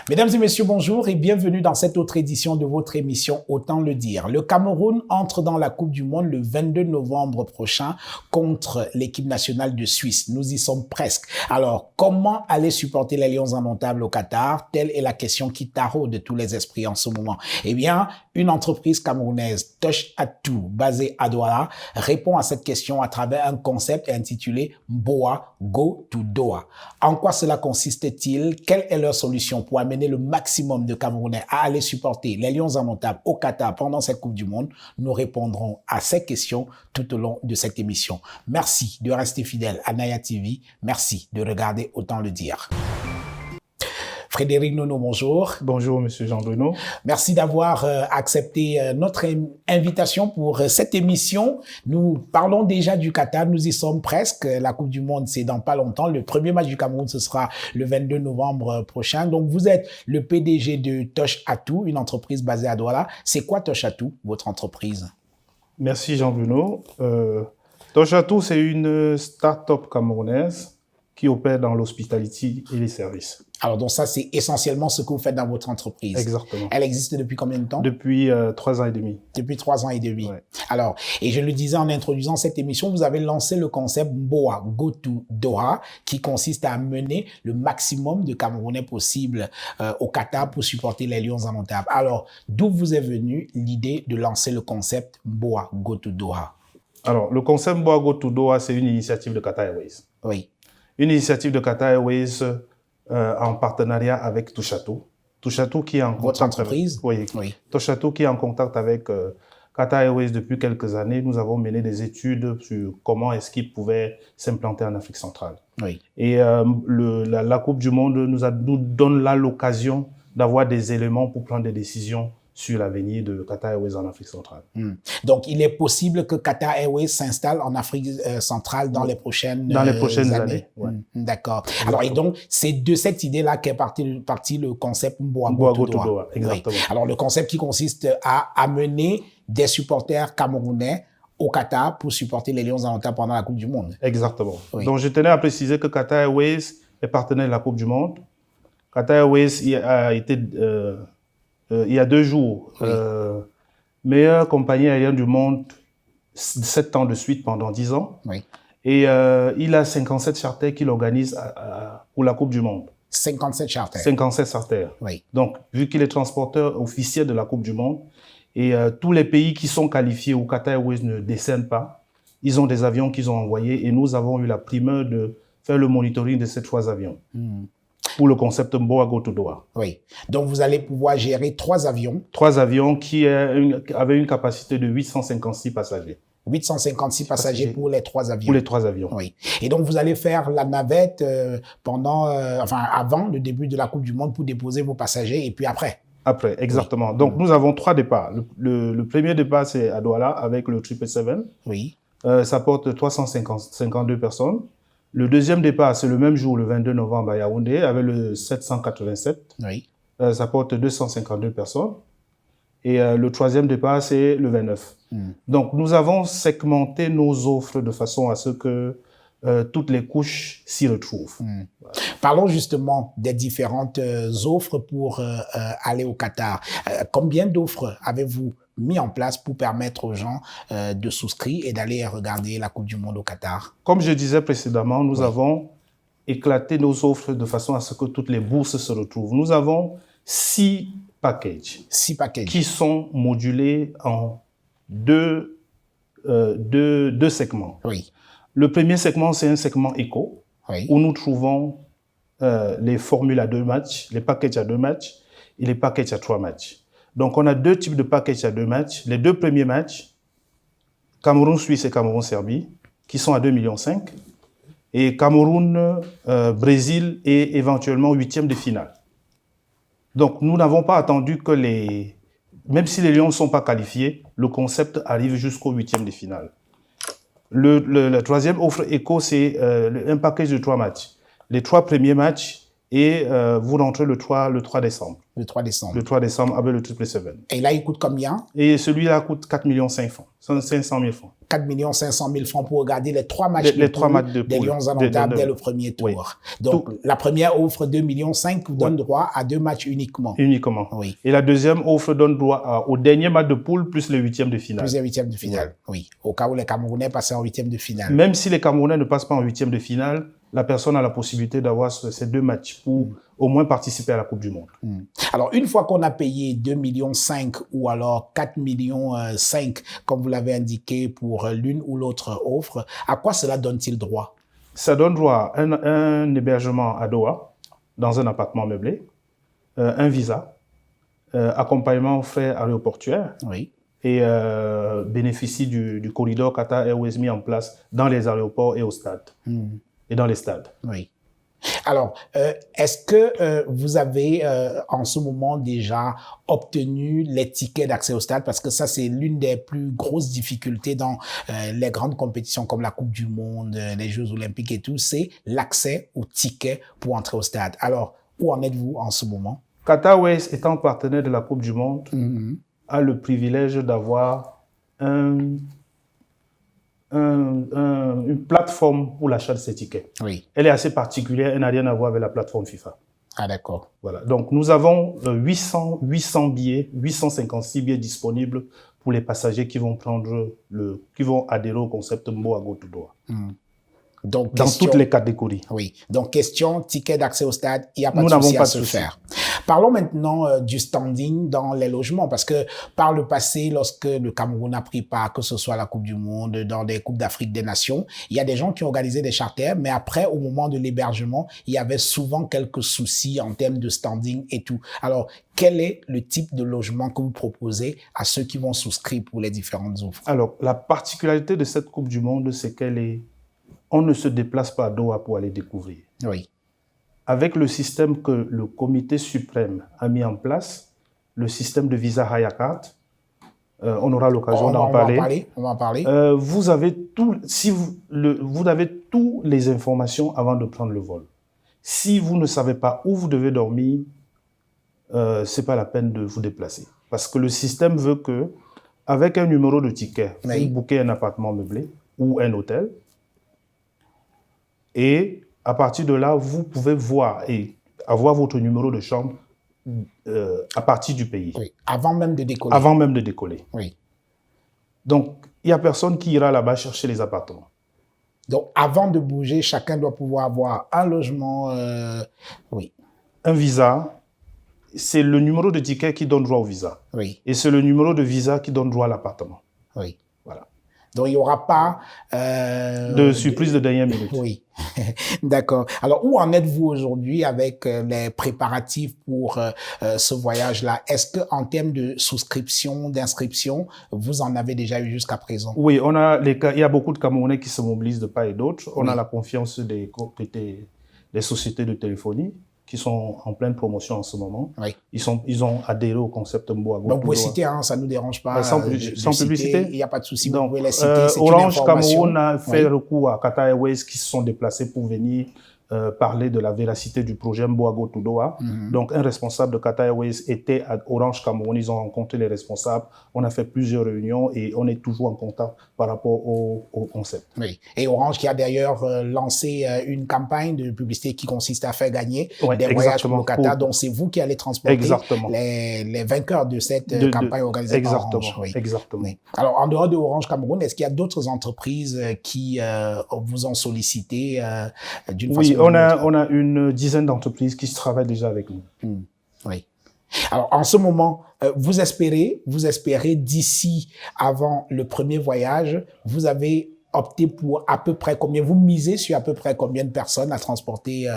Mesdames et messieurs, bonjour et bienvenue dans cette autre édition de votre émission Autant le dire. Le Cameroun entre dans la Coupe du Monde le 22 novembre prochain contre l'équipe nationale de Suisse. Nous y sommes presque. Alors, comment aller supporter les Lions indomptables au Qatar? Telle est la question qui taraude tous les esprits en ce moment. Eh bien, une entreprise camerounaise, Touch à Tout, basée à Douala, répond à cette question à travers un concept intitulé Mboa Go to Doha. En quoi cela consiste-t-il? Quelle est leur solution pour amener le maximum de Camerounais à aller supporter les Lions indomptables au Qatar pendant cette Coupe du Monde? Nous répondrons à ces questions tout au long de cette émission. Merci de rester fidèle à Naya TV. Merci de regarder Autant le dire. Frédéric Nono, bonjour. Bonjour, Monsieur Jean-Bruno. Merci d'avoir accepté notre invitation pour cette émission. Nous parlons déjà du Qatar, nous y sommes presque. La Coupe du Monde, c'est dans pas longtemps. Le premier match du Cameroun, ce sera le 22 novembre prochain. Donc, vous êtes le PDG de Touch à Tout, une entreprise basée à Douala. C'est quoi Touch à Tout, votre entreprise? Merci, Jean-Bruno. Touch à Tout, c'est une start-up camerounaise qui opère dans l'hospitality et les services. Alors, donc ça, c'est essentiellement ce que vous faites dans votre entreprise. Exactement. Elle existe depuis combien de temps? Depuis 3 ans et demi. Depuis 3 ans et demi. Ouais. Alors, et je le disais en introduisant cette émission, vous avez lancé le concept Mboa Go to Doha, qui consiste à amener le maximum de Camerounais possible au Qatar pour supporter les Lions indomptables. Alors, d'où vous est venue l'idée de lancer le concept Mboa Go to Doha? Alors, le concept Mboa Go to Doha, c'est une initiative de Qatar Airways. Oui. Une initiative de Qatar Airways en partenariat avec Touch à Tout. Touch à Tout qui est en Votre contact entreprise? avec, Oui. Touch à Tout qui est en contact avec Qatar Airways depuis quelques années. Nous avons mené des études sur comment est-ce qu'ils pouvaient s'implanter en Afrique centrale. Oui. Et la Coupe du Monde nous donne là l'occasion d'avoir des éléments pour prendre des décisions sur l'avenir de Qatar Airways en Afrique centrale. Donc, il est possible que Qatar Airways s'installe en Afrique centrale dans les prochaines années. Ouais. D'accord. Alors, et donc, c'est de cette idée-là qu'est parti le concept Mboa Go to Doha. Exactement. Oui. Alors, le concept qui consiste à amener des supporters camerounais au Qatar pour supporter les Lions indomptables pendant la Coupe du Monde. Exactement. Oui. Donc, je tenais à préciser que Qatar Airways est partenaire de la Coupe du Monde. Qatar Airways a été... il y a 2 jours, Oui. meilleure compagnie aérienne du monde 7 ans de suite pendant 10 ans. Oui. Et il a 57 charters qu'il organise pour la Coupe du Monde. 57 charters. 57 charters. Oui. Donc, vu qu'il est transporteur officiel de la Coupe du Monde, et tous les pays qui sont qualifiés où Qatar Airways ne descendent pas, ils ont des avions qu'ils ont envoyés et nous avons eu la primeur de faire le monitoring de ces 3 avions. Pour le concept Mboa Go to Doha. Oui. Donc, vous allez pouvoir gérer 3 avions. 3 avions qui avaient une capacité de 856 passagers. 856 passagers pour les 3 avions. Pour les 3 avions. Oui. Et donc, vous allez faire la navette avant le début de la Coupe du Monde pour déposer vos passagers et puis après. Après, exactement. Donc, nous avons 3 départs. Le premier départ, c'est à Douala avec le 777. Oui. Ça porte 352 personnes. Le deuxième départ, c'est le même jour, le 22 novembre à Yaoundé, avec le 787. Oui. Ça porte 252 personnes. Et le troisième départ, c'est le 29. Donc, nous avons segmenté nos offres de façon à ce que toutes les couches s'y retrouvent. Voilà. Parlons justement des différentes offres pour aller au Qatar. Combien d'offres avez-vous mis en place pour permettre aux gens de souscrire et d'aller regarder la Coupe du Monde au Qatar? Comme je disais précédemment, nous avons éclaté nos offres de façon à ce que toutes les bourses se retrouvent. Nous avons 6 packages. 6 packages. Qui sont modulés en deux segments. Oui. Le premier segment, c'est un segment éco, Oui. où nous trouvons les formules à 2 matchs, les packages à 2 matchs et les packages à 3 matchs. Donc, on a 2 types de packages à 2 matchs. Les 2 premiers matchs, Cameroun-Suisse et Cameroun-Serbie, qui sont à 2,5 millions. Et Cameroun-Brésil et éventuellement 8e de finale. Donc, nous n'avons pas attendu que même si les Lions ne sont pas qualifiés, le concept arrive jusqu'au 8e de finale. La troisième offre éco, c'est un package de 3 matchs. Les 3 premiers matchs, et vous rentrez le 3 décembre. Le 3 décembre. Le 3 décembre avec le 777. Et là, il coûte combien? Et celui-là coûte 4 500 000 francs. 4 500 000 francs pour regarder les 3 matchs les 3 matchs de des poule. Lions indomptables dès le premier tour. Oui. Donc, la première offre 2,5 millions vous donne droit à 2 matchs uniquement. Uniquement. Oui. Et la deuxième offre donne droit au dernier match de poule plus le 8e de finale. Plus le 8e de finale, oui. Au cas où les Camerounais passaient en 8e de finale. Même si les Camerounais ne passent pas en 8e de finale, la personne a la possibilité d'avoir ces 2 matchs pour au moins participer à la Coupe du Monde. Alors, une fois qu'on a payé 2,5 millions ou alors 4,5 millions, comme vous l'avez indiqué, pour l'une ou l'autre offre, à quoi cela donne-t-il droit? Ça donne droit à un hébergement à Doha, dans un appartement meublé, un visa, accompagnement frais aéroportuaires, oui. Et bénéficie du corridor Qatar Airways mis en place dans les aéroports et au stade. Et dans les stades. Oui. Alors, est-ce que vous avez en ce moment déjà obtenu les tickets d'accès au stade? Parce que ça, c'est l'une des plus grosses difficultés dans les grandes compétitions comme la Coupe du Monde, les Jeux Olympiques et tout, c'est l'accès aux tickets pour entrer au stade. Alors, où en êtes-vous en ce moment? Qatar Airways, étant partenaire de la Coupe du Monde, a le privilège d'avoir une plateforme pour l'achat de ces tickets. Oui. Elle est assez particulière, elle n'a rien à voir avec la plateforme FIFA. Ah, d'accord. Voilà. Donc, nous avons 800 billets, 856 billets disponibles pour les passagers qui vont adhérer au concept Mboa Go to Doha. Donc, dans toutes les catégories. Oui. Donc, question, ticket d'accès au stade, il n'y a pas de souci à se faire. Parlons maintenant du standing dans les logements, parce que par le passé, lorsque le Cameroun a pris part, que ce soit à la Coupe du Monde, dans des Coupes d'Afrique des Nations, il y a des gens qui ont organisé des charters, mais après, au moment de l'hébergement, il y avait souvent quelques soucis en termes de standing et tout. Alors, quel est le type de logement que vous proposez à ceux qui vont souscrire pour les différentes offres? Alors, la particularité de cette Coupe du Monde, c'est on ne se déplace pas à Doha pour aller découvrir. Oui. Avec le système que le comité suprême a mis en place, le système de visa Haya Card, on aura l'occasion d'en parler. On va en parler. Vous avez toutes les informations avant de prendre le vol. Si vous ne savez pas où vous devez dormir, c'est pas la peine de vous déplacer. Parce que le système veut que, avec un numéro de ticket, vous booquez un appartement meublé ou un hôtel. Et à partir de là, vous pouvez voir et avoir votre numéro de chambre à partir du pays. Oui, avant même de décoller. Avant même de décoller. Oui. Donc, il n'y a personne qui ira là-bas chercher les appartements. Donc, avant de bouger, chacun doit pouvoir avoir un logement. Oui. Un visa, c'est le numéro de ticket qui donne droit au visa. Oui. Et c'est le numéro de visa qui donne droit à l'appartement. Oui. Voilà. Donc, il n'y aura pas... de surprise de dernière minute. Oui, d'accord. Alors, où en êtes-vous aujourd'hui avec les préparatifs pour ce voyage-là? Est-ce qu'en termes de souscription, d'inscription, vous en avez déjà eu jusqu'à présent? Oui, il y a beaucoup de Camerounais qui se mobilisent de part et d'autre. On a la confiance des sociétés de téléphonie qui sont en pleine promotion en ce moment. Oui. Ils ont adhéré au concept Mboa Go. Donc, vous pouvez citer, hein, ça ne nous dérange pas. Sans publicité. Il n'y a pas de souci, Donc, vous pouvez les citer. Orange Cameroun a fait recours à Qatar Airways qui se sont déplacés pour venir parler de la véracité du projet Mboa Go to Doha. Donc, un responsable de Qatar Airways était à Orange Cameroun. Ils ont rencontré les responsables. On a fait plusieurs réunions et on est toujours en contact par rapport au concept. Oui. Et Orange qui a d'ailleurs lancé une campagne de publicité qui consiste à faire gagner des voyages pour le Qatar. Donc, c'est vous qui allez transporter les vainqueurs de cette campagne organisée par Orange. Oui. Exactement. Oui. Alors, en dehors de Orange Cameroun, est-ce qu'il y a d'autres entreprises qui vous ont sollicité d'une façon? Oui, on a une dizaine d'entreprises qui travaillent déjà avec nous. Oui. Alors, en ce moment, vous espérez d'ici, avant le premier voyage, vous avez opté pour à peu près combien? Vous misez sur à peu près combien de personnes à transporter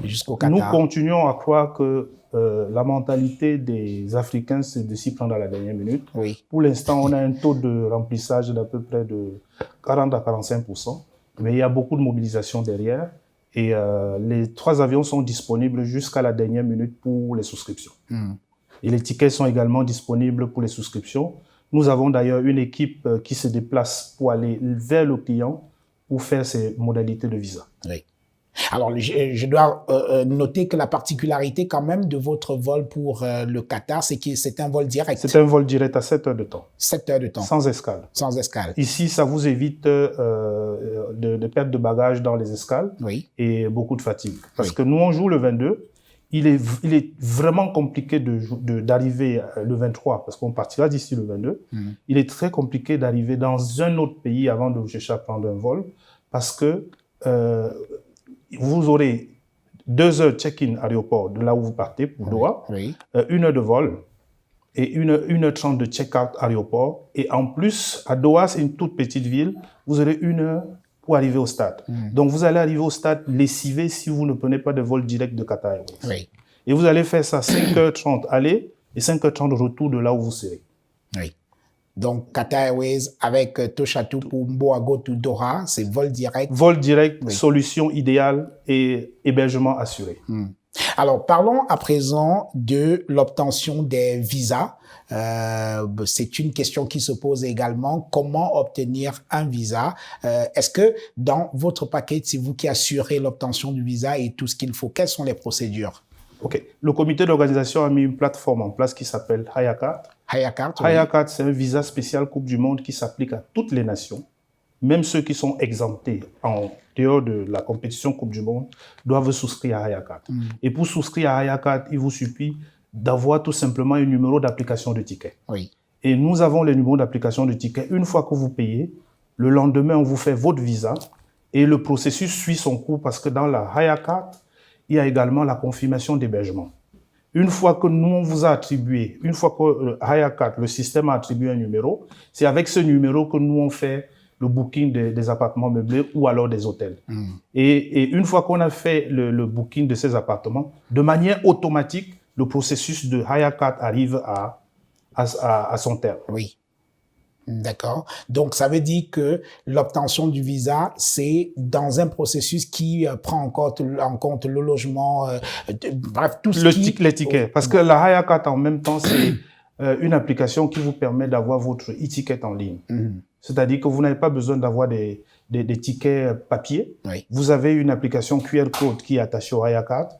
jusqu'au Qatar? Nous continuons à croire que la mentalité des Africains, c'est de s'y prendre à la dernière minute. Oui. Pour l'instant, on a un taux de remplissage d'à peu près de 40 à 45%, mais il y a beaucoup de mobilisation derrière. Et les 3 avions sont disponibles jusqu'à la dernière minute pour les souscriptions. Et les tickets sont également disponibles pour les souscriptions. Nous avons d'ailleurs une équipe qui se déplace pour aller vers le client pour faire ses modalités de visa. Oui. Alors, je dois noter que la particularité quand même de votre vol pour le Qatar, c'est que c'est un vol direct. C'est un vol direct à 7 heures de temps. 7 heures de temps. Sans escale. Sans escale. Ici, ça vous évite de perte de bagages dans les escales Oui. et beaucoup de fatigue. Parce Oui. que nous, on joue le 22. Il est vraiment compliqué d'arriver le 23, parce qu'on partira d'ici le 22. Il est très compliqué d'arriver dans un autre pays avant de chercher à prendre un vol, parce que vous aurez 2 heures check-in aéroport de là où vous partez pour Doha, 1 heure de vol et 1h30 de check-out aéroport. Et en plus, à Doha, c'est une toute petite ville, vous aurez 1 heure pour arriver au stade. Donc, vous allez arriver au stade lessivé si vous ne prenez pas de vol direct de Qatar Airways. Oui. Et vous allez faire ça 5h30 aller et 5h30 retour de là où vous serez. Oui. Donc, Qatar Airways avec Toshatou pour Mboago to Doha, c'est vol direct. Vol direct, solution idéale et hébergement assuré. Alors, parlons à présent de l'obtention des visas. C'est une question qui se pose également. Comment obtenir un visa? Est-ce que dans votre paquet, c'est vous qui assurez l'obtention du visa et tout ce qu'il faut? Quelles sont les procédures? OK. Le comité d'organisation a mis une plateforme en place qui s'appelle Hayakart. Hayakart, Hayakart, c'est un visa spécial Coupe du Monde qui s'applique à toutes les nations. Même ceux qui sont exemptés en dehors de la compétition Coupe du Monde doivent souscrire à Hayakart. Et pour souscrire à Hayakart, il vous suffit d'avoir tout simplement un numéro d'application de ticket. Oui. Et nous avons le numéro d'application de ticket. Une fois que vous payez, le lendemain, on vous fait votre visa et le processus suit son cours parce que dans la Hayakart, il y a également la confirmation d'hébergement. Une fois que nous, on vous a attribué, une fois que Hayakart, le système a attribué un numéro, c'est avec ce numéro que nous, on fait le booking des appartements meublés ou alors des hôtels. Et une fois qu'on a fait le booking de ces appartements, de manière automatique, le processus de Hayakart arrive à son terme. Oui. D'accord. Donc, ça veut dire que l'obtention du visa, c'est dans un processus qui prend en compte le logement, bref, tout ce les tickets. Parce que la Hayakart, en même temps, c'est une application qui vous permet d'avoir votre e-ticket en ligne. C'est-à-dire que vous n'avez pas besoin d'avoir des tickets papier. Oui. Vous avez une application QR code qui est attachée au Hayakart.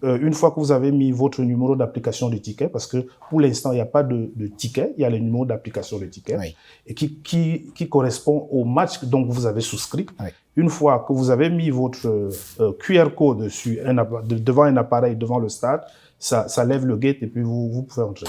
Une fois que vous avez mis votre numéro d'application de ticket, parce que pour l'instant, il n'y a pas de ticket, il y a le numéro d'application de ticket, et qui correspond au match dont vous avez souscrit. Une fois que vous avez mis votre QR code devant un appareil, devant le stade, ça lève le gate et puis vous pouvez entrer.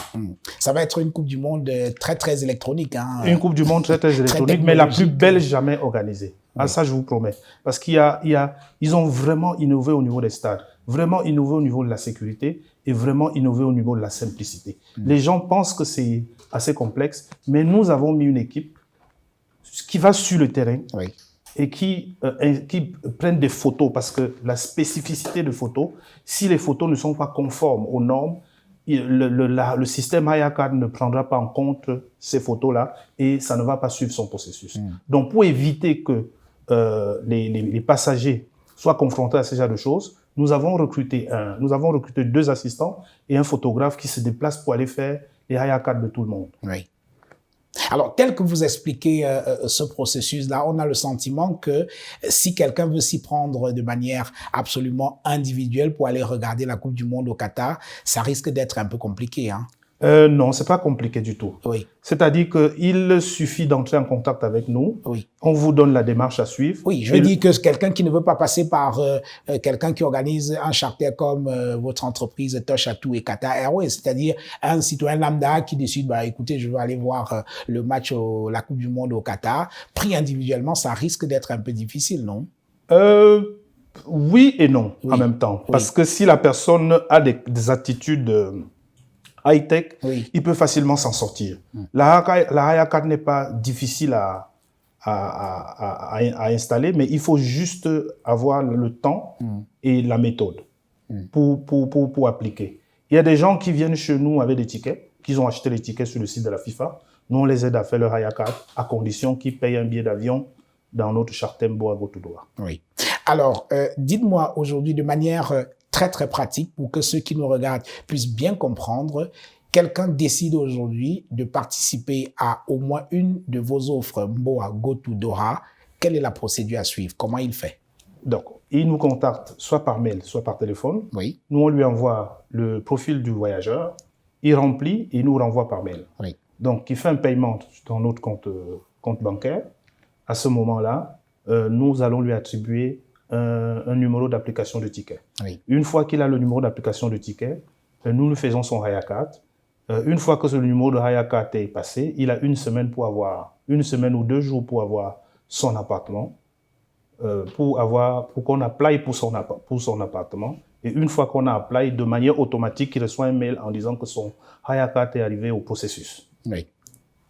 Ça va être une Coupe du Monde très, très électronique. Hein. Une Coupe du Monde très, très électronique, mais la plus belle jamais organisée. Ah, ça, je vous promets. Parce ils ont vraiment innové au niveau des stades, vraiment innové au niveau de la sécurité et vraiment innové au niveau de la simplicité. Les gens pensent que c'est assez complexe, mais nous avons mis une équipe qui va sur le terrain et qui prennent des photos, parce que la spécificité de photos, si les photos ne sont pas conformes aux normes, le système Hayakart ne prendra pas en compte ces photos-là et ça ne va pas suivre son processus. Donc, pour éviter que les passagers soient confrontés à ce genre de choses, nous avons recruté 2 assistants et un photographe qui se déplacent pour aller faire les Hayakart de tout le monde. Oui. Alors, tel que vous expliquez ce processus-là, on a le sentiment que si quelqu'un veut s'y prendre de manière absolument individuelle pour aller regarder la Coupe du Monde au Qatar, ça risque d'être un peu compliqué, hein? Non, c'est pas compliqué du tout. Oui. C'est-à-dire qu'il suffit d'entrer en contact avec nous. Oui. On vous donne la démarche à suivre. Oui, je veux dire que quelqu'un qui ne veut pas passer par quelqu'un qui organise un charter comme votre entreprise Toshatou et Qatar Airways, c'est-à-dire un citoyen lambda qui décide, écoutez, je veux aller voir le match la Coupe du Monde au Qatar, pris individuellement, ça risque d'être un peu difficile, non? Oui et non en même temps. Parce que si la personne a des attitudes high-tech, il peut facilement s'en sortir. La Hayakart n'est pas difficile à installer, mais il faut juste avoir le temps et la méthode pour appliquer. Il y a des gens qui viennent chez nous avec des tickets, qui ont acheté les tickets sur le site de la FIFA. Nous, on les aide à faire leur Hayakart à condition qu'ils payent un billet d'avion dans notre charter Mboago to Doha. Oui. Alors, dites-moi aujourd'hui de manière très, très pratique pour que ceux qui nous regardent puissent bien comprendre. Quelqu'un décide aujourd'hui de participer à au moins une de vos offres Mboago to Doha. Quelle est la procédure à suivre? Comment il fait? Donc, il nous contacte soit par mail, soit par téléphone. Oui. Nous, on lui envoie le profil du voyageur, il remplit et il nous renvoie par mail. Oui. Donc, il fait un paiement dans notre compte bancaire. À ce moment-là, nous allons lui attribuer un numéro d'application de ticket. Oui. Une fois qu'il a le numéro d'application de ticket, nous lui faisons son Hayacard. Une fois que ce numéro de Hayacard est passé, il a une semaine ou 2 jours pour avoir son appartement, pour qu'on apply pour son appartement. Et une fois qu'on a apply, de manière automatique, il reçoit un mail en disant que son Hayacard est arrivé au processus. Oui.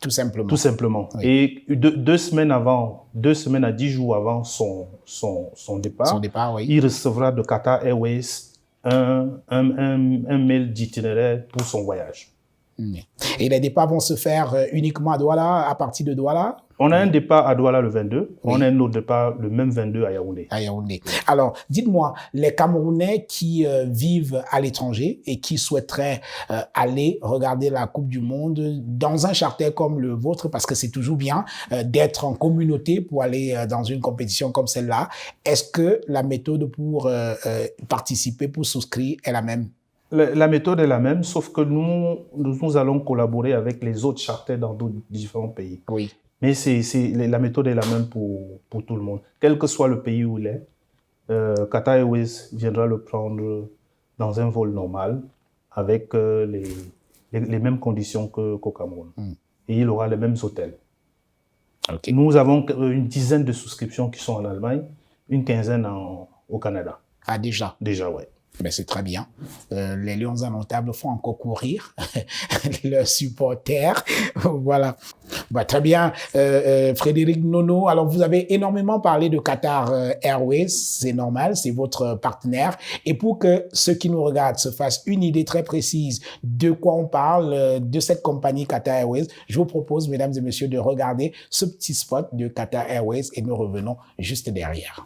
Tout simplement. Tout simplement. Oui. Et 2 semaines à 10 jours avant son départ, oui. il recevra de Qatar Airways un mail d'itinéraire pour son voyage. Et les départs vont se faire uniquement à Douala, à partir de Douala? On a un départ à Douala le 22, Oui. on a un autre départ le même 22 à Yaoundé. À Yaoundé. Alors, dites-moi, les Camerounais qui vivent à l'étranger et qui souhaiteraient aller regarder la Coupe du Monde dans un charter comme le vôtre, parce que c'est toujours bien d'être en communauté pour aller dans une compétition comme celle-là, est-ce que la méthode pour participer, pour souscrire est la même? La méthode est la même, sauf que nous allons collaborer avec les autres charters dans d'autres différents pays. Oui. Mais la méthode est la même pour tout le monde. Quel que soit le pays où il est, Qatar Airways viendra le prendre dans un vol normal avec les mêmes conditions qu'au Cameroun. Et il aura les mêmes hôtels. Okay. Nous avons une dizaine de souscriptions qui sont en Allemagne, une quinzaine au Canada. Ah, déjà? Déjà, ouais. Ben, c'est très bien. Les Lions indomptables font encore courir leurs supporters. Voilà. Ben, très bien. Frédéric Nono, alors vous avez énormément parlé de Qatar Airways, c'est normal, c'est votre partenaire. Et pour que ceux qui nous regardent se fassent une idée très précise de quoi on parle, de cette compagnie Qatar Airways, je vous propose, mesdames et messieurs, de regarder ce petit spot de Qatar Airways et nous revenons juste derrière.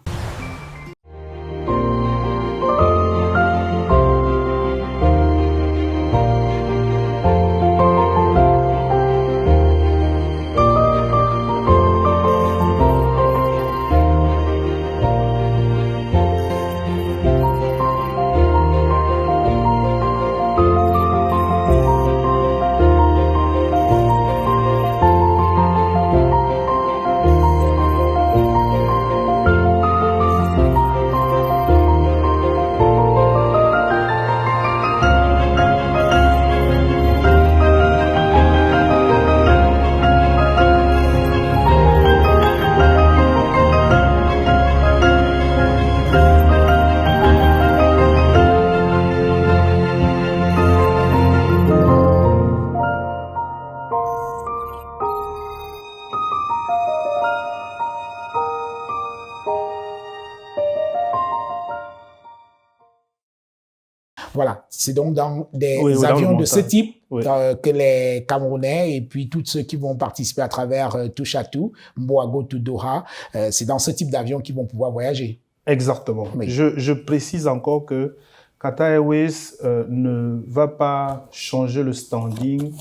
Voilà, c'est donc dans des avions de ce type que les Camerounais et puis tous ceux qui vont participer à travers Touche à Tout, Mboago to Doha, c'est dans ce type d'avion qu'ils vont pouvoir voyager. Exactement. Oui. Je précise encore que Qatar Airways ne va pas changer le standing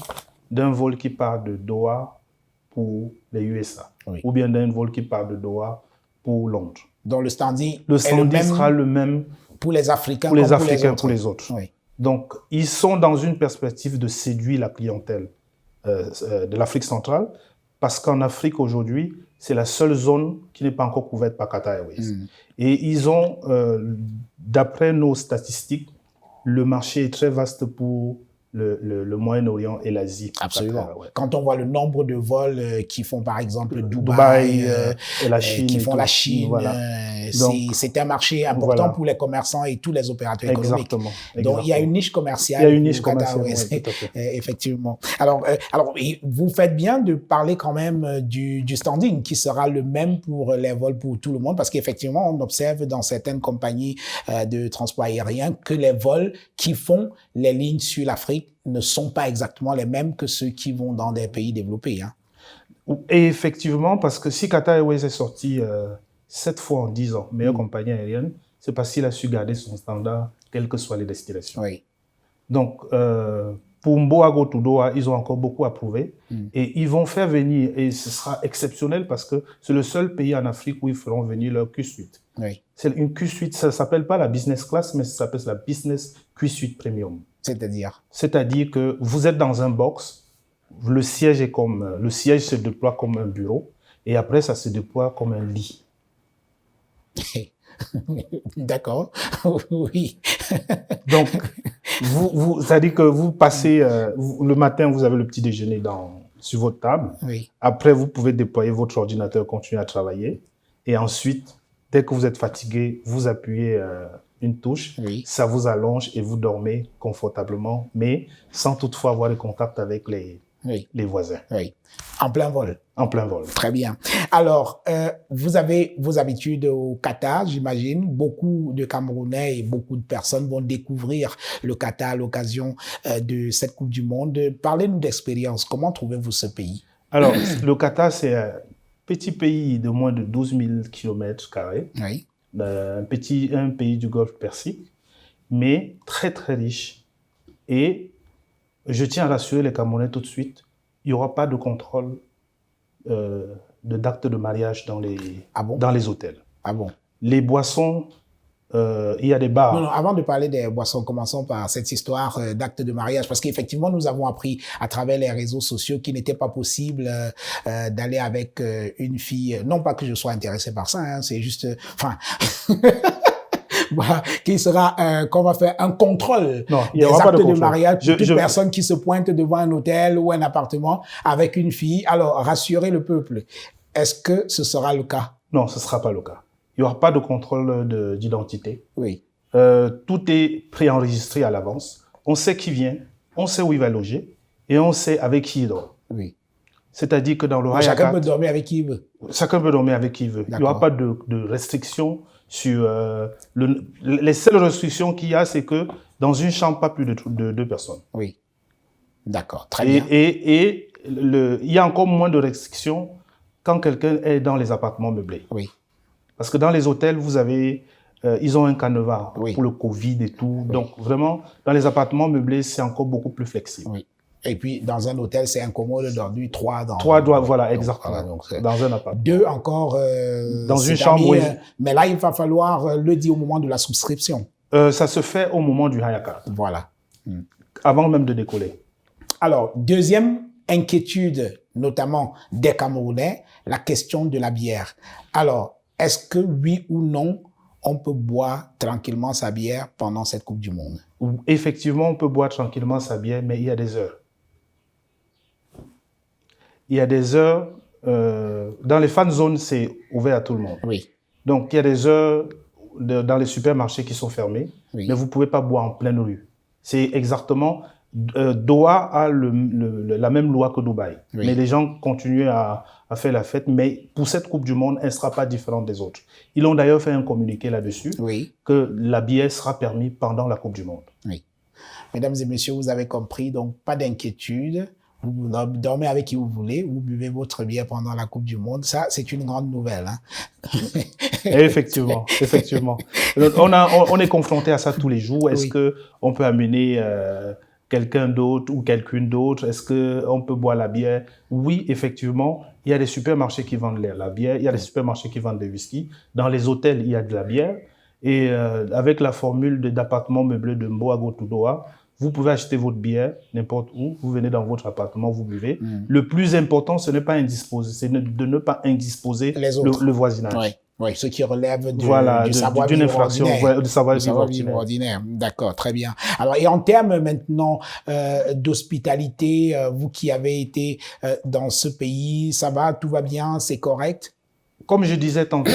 d'un vol qui part de Doha pour les USA, ou bien d'un vol qui part de Doha pour Londres. Donc le standing sera le même pour les Africains, pour les autres. Oui. Donc, ils sont dans une perspective de séduire la clientèle de l'Afrique centrale, parce qu'en Afrique aujourd'hui, c'est la seule zone qui n'est pas encore couverte par Qatar Airways. Et ils ont, d'après nos statistiques, le marché est très vaste pour le Moyen-Orient et l'Asie. Absolument. Quand on voit le nombre de vols qui font par exemple Dubaï et la Chine, qui font la Chine, c'est un marché important pour les commerçants et tous les opérateurs économiques. Exactement. Donc il y a une niche commerciale. Il y a une niche commerciale, oui, tout à fait. Effectivement. Alors vous faites bien de parler quand même du standing qui sera le même pour les vols pour tout le monde, parce qu'effectivement on observe dans certaines compagnies de transport aérien que les vols qui font les lignes sur l'Afrique ne sont pas exactement les mêmes que ceux qui vont dans des pays développés. Et effectivement, parce que si Qatar Airways est sorti 7 fois en 10 ans, meilleure compagnie aérienne, c'est parce qu'il a su garder son standard, quelles que soient les destinations. Oui. Donc, Pour Mboago Tudoa, ils ont encore beaucoup à prouver. Et ils vont faire venir, et ce sera exceptionnel parce que c'est le seul pays en Afrique où ils feront venir leur Q-Suite. Oui. C'est une Q-Suite, ça ne s'appelle pas la business class, mais ça s'appelle la business Q-Suite premium. C'est-à-dire? C'est-à-dire que vous êtes dans un box, le siège se déploie comme un bureau, et après ça se déploie comme un lit. D'accord. Oui. Donc, c'est-à-dire que vous passez, le matin, vous avez le petit déjeuner sur votre table. Oui. Après, vous pouvez déployer votre ordinateur, continuer à travailler. Et ensuite, dès que vous êtes fatigué, vous appuyez une touche, Oui. ça vous allonge et vous dormez confortablement, mais sans toutefois avoir de contact avec les voisins. Oui. En plein vol. En plein vol. Très bien. Alors, vous avez vos habitudes au Qatar, j'imagine. Beaucoup de Camerounais et beaucoup de personnes vont découvrir le Qatar à l'occasion de cette Coupe du Monde. Parlez-nous d'expérience. Comment trouvez-vous ce pays? Alors, le Qatar, c'est un petit pays de moins de 12 000 km². Oui. Un pays du Golfe Persique, mais très, très riche. Et je tiens à rassurer les Camerounais tout de suite, il n'y aura pas de contrôle d'actes de mariage dans les hôtels. Ah bon? Les boissons, il y a des bars. Non, avant de parler des boissons, commençons par cette histoire d'actes de mariage, parce qu'effectivement, nous avons appris à travers les réseaux sociaux qu'il n'était pas possible d'aller avec une fille. Non pas que je sois intéressé par ça, hein, c'est juste, enfin, voilà, qu'on va faire un contrôle des actes de mariage pour toute personne qui se pointe devant un hôtel ou un appartement avec une fille. Alors, rassurer le peuple. Est-ce que ce sera le cas? Non, ce ne sera pas le cas. Il n'y aura pas de contrôle d'identité. Oui. Tout est préenregistré à l'avance. On sait qui vient, on sait où il va loger et on sait avec qui il dort. Oui. C'est-à-dire que dans le chacun peut dormir avec qui il veut. Chacun peut dormir avec qui il veut. Il n'y aura pas de restrictions sur... les seules restrictions qu'il y a, c'est que dans une chambre, pas plus de 2 personnes. Oui. D'accord, très bien. Et il y a encore moins de restrictions quand quelqu'un est dans les appartements meublés. Oui. Parce que dans les hôtels, vous avez... ils ont un canevas pour le Covid et tout. Oui. Donc, vraiment, dans les appartements meublés, c'est encore beaucoup plus flexible. Oui. Et puis, dans un hôtel, c'est incommode d'orduire 3 dans... 3 doigts, voilà, exactement. Voilà, donc, dans un appartement. 2 encore... dans une chambre, oui. Mais là, il va falloir le dire au moment de la souscription. Ça se fait au moment du hire card. Voilà. Avant même de décoller. Alors, deuxième inquiétude, notamment des Camerounais, la question de la bière. Alors, est-ce que oui ou non, on peut boire tranquillement sa bière pendant cette Coupe du Monde? Effectivement, on peut boire tranquillement sa bière, mais il y a des heures. Il y a des heures, dans les fan zones, c'est ouvert à tout le monde. Oui. Donc, il y a des heures dans les supermarchés qui sont fermés, oui. mais vous ne pouvez pas boire en pleine rue. C'est exactement... Doha a la même loi que Dubaï. Oui. Mais les gens continuent à faire la fête. Mais pour cette Coupe du Monde, elle ne sera pas différente des autres. Ils ont d'ailleurs fait un communiqué là-dessus, oui. que la bière sera permise pendant la Coupe du Monde. Oui. Mesdames et messieurs, vous avez compris, donc pas d'inquiétude. Vous dormez avec qui vous voulez, vous buvez votre bière pendant la Coupe du Monde. Ça, c'est une grande nouvelle. Hein? Effectivement, effectivement. On est confronté à ça tous les jours. Est-ce qu'on peut amener quelqu'un d'autre ou quelqu'une d'autre? Est-ce qu'on peut boire la bière? Oui, effectivement. Il y a des supermarchés qui vendent la bière. Il y a des supermarchés qui vendent des whisky. Dans les hôtels, il y a de la bière. Et avec la formule d'appartement meublé de Mboago Tudoa, vous pouvez acheter votre bière n'importe où, vous venez dans votre appartement, vous buvez. Le plus important, ce n'est pas indisposer, c'est de ne pas indisposer le voisinage. Oui. Oui, ce qui relève d'une savoir-vivre ordinaire. Du savoir-vivre ordinaire. D'accord, très bien. Alors, et en termes maintenant d'hospitalité, vous qui avez été dans ce pays, ça va, tout va bien, c'est correct? Comme je disais tantôt,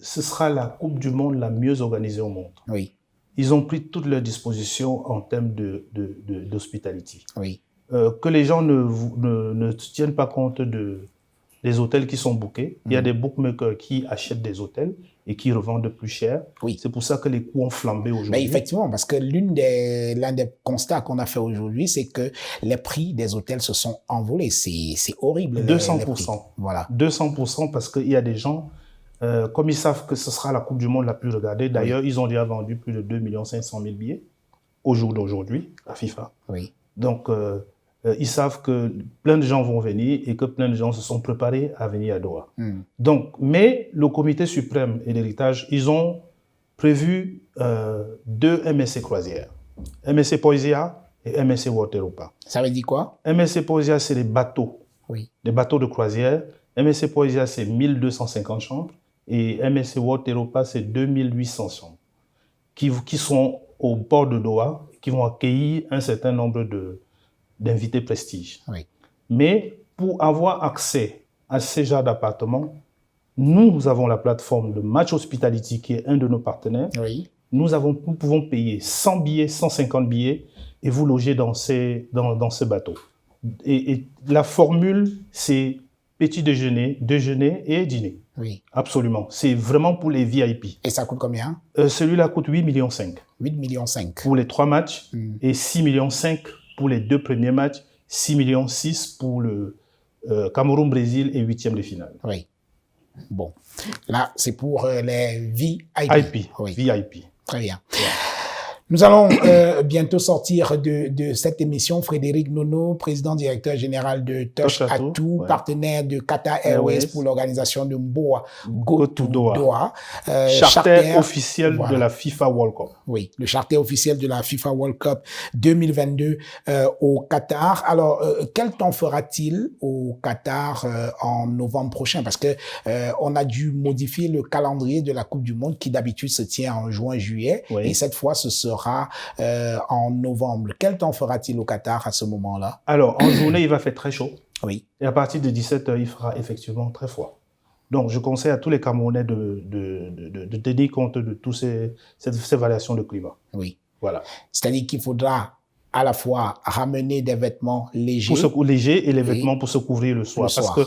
ce sera la Coupe du Monde la mieux organisée au monde. Oui. Ils ont pris toutes leurs dispositions en termes d'hospitalité. Oui. Que les gens ne tiennent pas compte des hôtels qui sont bookés. Il y a des bookmakers qui achètent des hôtels et qui revendent plus cher. Oui. C'est pour ça que les coûts ont flambé aujourd'hui. Mais effectivement, parce que l'un des constats qu'on a fait aujourd'hui, c'est que les prix des hôtels se sont envolés. C'est horrible. 200%. Voilà. 200% parce qu'il y a des gens... comme ils savent que ce sera la Coupe du Monde la plus regardée, d'ailleurs, ils ont déjà vendu plus de 2 500 000 billets au jour d'aujourd'hui, à FIFA. Oui. Donc, ils savent que plein de gens vont venir et que plein de gens se sont préparés à venir à Doha. Donc, mais le comité suprême et l'héritage, ils ont prévu 2 MSC croisières. MSC Poesia et MSC World Europa. Ça veut dire quoi? MSC Poesia, c'est les bateaux. Oui. Les bateaux de croisière. MSC Poesia, c'est 1250 chambres. Et MSC World Europa, c'est 2800 chambres. Qui sont au port de Doha, qui vont accueillir un certain nombre d'invités prestige. Oui. Mais pour avoir accès à ces genres d'appartements, nous avons la plateforme de Match Hospitality, qui est un de nos partenaires. Oui. Nous pouvons payer 100 billets, 150 billets et vous loger dans ces bateaux. Et la formule, c'est petit déjeuner, déjeuner et dîner. Oui. Absolument. C'est vraiment pour les VIP. Et ça coûte combien? Celui-là coûte 8,5 millions. 8,5 millions. Pour les 3 matchs et 6,5 millions pour les 2 premiers matchs, 6,6 millions pour le Cameroun-Brésil et 8e de finale. Oui. Bon. Là, c'est pour les VIP. Oui. VIP. Très bien. Ouais. Nous allons bientôt sortir de cette émission. Frédéric Nono, président directeur général de Touch Atout, partenaire de Qatar Airways pour l'organisation de Mboa Go to Doha. Charter officiel de la FIFA World Cup. Oui, le charter officiel de la FIFA World Cup 2022 au Qatar. Alors, quel temps fera-t-il au Qatar en novembre prochain? Parce que on a dû modifier le calendrier de la Coupe du Monde qui d'habitude se tient en juin-juillet. Oui. Et cette fois, ce sera en novembre. Quel temps fera-t-il au Qatar à ce moment-là? Alors, en journée, il va faire très chaud. Oui. Et à partir de 17h, il fera effectivement très froid. Donc, je conseille à tous les Camerounais de tenir compte de toutes ces variations de climat. Oui. Voilà. C'est-à-dire qu'il faudra à la fois ramener des vêtements légers. Légers et les vêtements pour se couvrir le soir. Parce que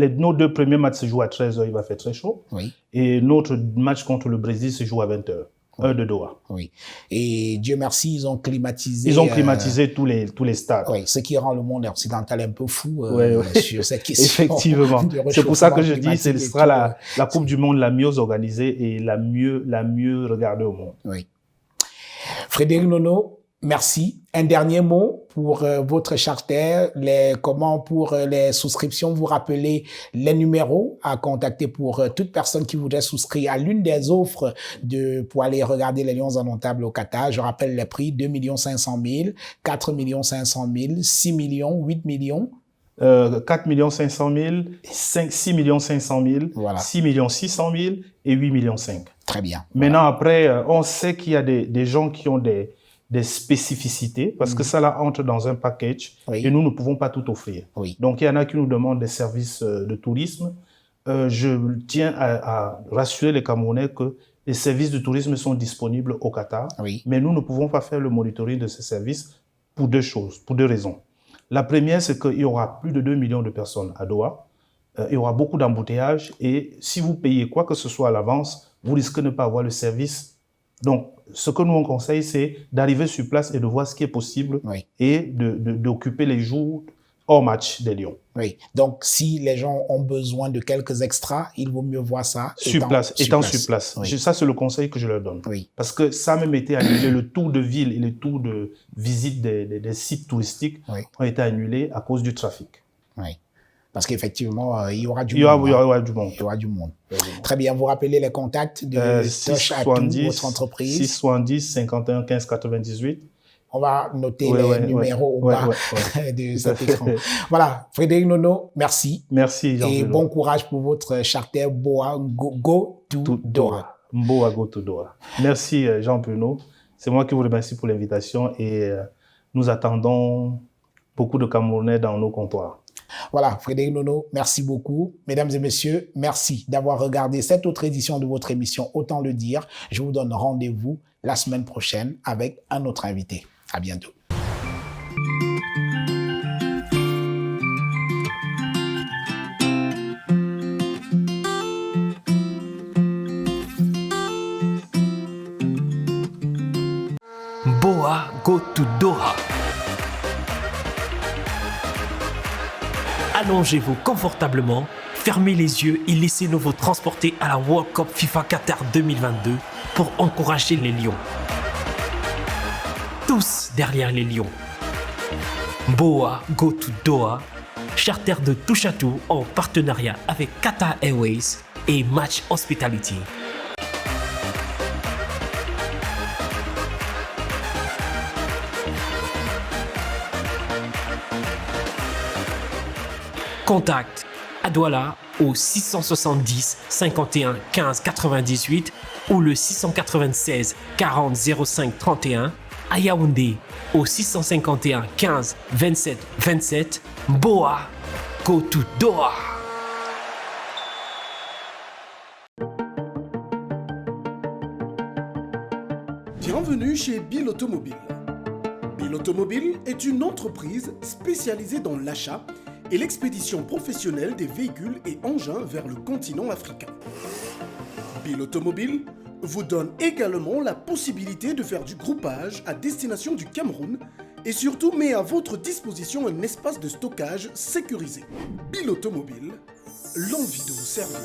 nos 2 premiers matchs se jouent à 13h, il va faire très chaud. Oui. Et notre match contre le Brésil se joue à 20h. Heure de Doha. Oui. Et Dieu merci, ils ont climatisé. Ils ont climatisé tous les stades. Oui, ce qui rend le monde occidental un peu fou sur cette question. Effectivement. C'est pour ça que je dis, ce sera la Coupe du Monde la mieux organisée et la mieux regardée au monde. Oui. Frédéric Nono, merci. Un dernier mot pour votre charter, pour les souscriptions, vous rappelez les numéros à contacter pour toute personne qui voudrait souscrire à l'une des offres pour aller regarder les Lions indomptables au Qatar. Je rappelle les prix, 2 500 000, 4 500 000, 6 millions, 8 millions. 4 500 000, 6 500 000, voilà. 6 600 000 et 8 millions 5. Très bien. Maintenant, après, on sait qu'il y a des gens qui ont des spécificités, parce que ça là entre dans un package et nous ne pouvons pas tout offrir. Oui. Donc, il y en a qui nous demandent des services de tourisme. Je tiens à rassurer les Camerounais que les services de tourisme sont disponibles au Qatar, mais nous ne pouvons pas faire le monitoring de ces services pour 2 raisons. La première, c'est qu'il y aura plus de 2 millions de personnes à Doha. Il y aura beaucoup d'embouteillages et si vous payez quoi que ce soit à l'avance, vous risquez de ne pas avoir le service. Donc, ce que nous on conseille, c'est d'arriver sur place et de voir ce qui est possible et d'occuper les jours hors match des Lions. Oui. Donc, si les gens ont besoin de quelques extras, il vaut mieux voir ça étant sur place. Oui. Ça, c'est le conseil que je leur donne. Oui. Parce que ça a même été annulé. Le tour de ville et le tour de visite des sites touristiques ont été annulés à cause du trafic. Oui. Parce qu'effectivement, il y aura du monde. Il y aura du monde. Il y aura du monde. Très bien. Vous rappelez les contacts de Touch Atout, votre entreprise? 670 51 15 98. On va noter les numéros au bas de cet écran. Voilà. Frédéric Nono, merci. Merci, Jean. Et bon courage pour votre charter Mboa Go to Doha. Mboa Go to Doha. Merci, Jean Penaud. C'est moi qui vous remercie pour l'invitation et nous attendons beaucoup de Camerounais dans nos comptoirs. Voilà, Frédéric Nono, merci beaucoup. Mesdames et messieurs, merci d'avoir regardé cette autre édition de votre émission Autant le dire. Je vous donne rendez-vous la semaine prochaine avec un autre invité. À bientôt. Mboa Go to Doha. Allongez-vous confortablement, fermez les yeux et laissez-nous vous transporter à la World Cup FIFA Qatar 2022 pour encourager les Lions. Tous derrière les Lions. Boa Go to Doha, charter de touche à tout en partenariat avec Qatar Airways et Match Hospitality. Contact à Douala au 670 51 15 98 ou le 696 40 05 31, à Yaoundé au 651 15 27 27. Boa Go to Doha. Bienvenue chez Bill Automobile. Bill Automobile est une entreprise spécialisée dans l'achat et l'expédition professionnelle des véhicules et engins vers le continent africain. Bill Automobile vous donne également la possibilité de faire du groupage à destination du Cameroun et surtout met à votre disposition un espace de stockage sécurisé. Bill Automobile, l'envie de vous servir.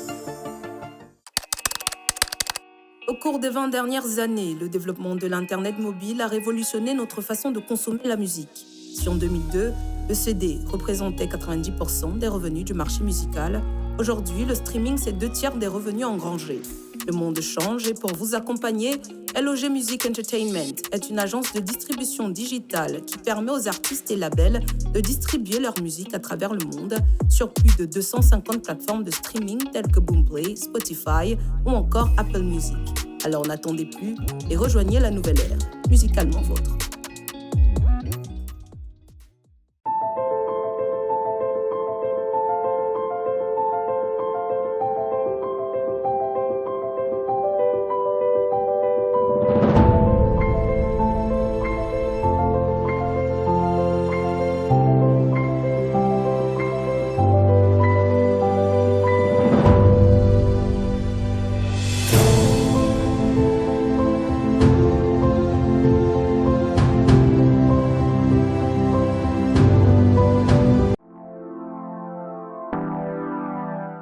Au cours des 20 dernières années, le développement de l'Internet mobile a révolutionné notre façon de consommer la musique. Si en 2002, le CD représentait 90% des revenus du marché musical, aujourd'hui, le streaming, c'est 2/3 des revenus engrangés. Le monde change et pour vous accompagner, LOG Music Entertainment est une agence de distribution digitale qui permet aux artistes et labels de distribuer leur musique à travers le monde sur plus de 250 plateformes de streaming telles que Boomplay, Spotify ou encore Apple Music. Alors n'attendez plus et rejoignez la nouvelle ère, musicalement vôtre.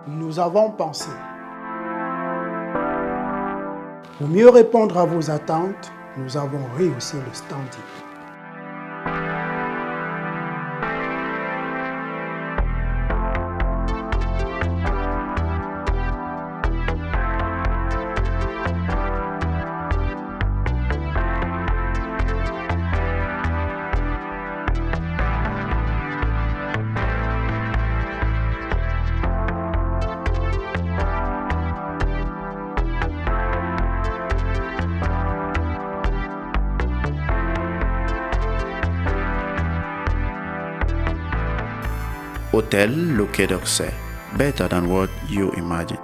Nous avons pensé. Pour mieux répondre à vos attentes, nous avons rehaussé le standing. Hotel Le Quai d'Orsay, better than what you imagine.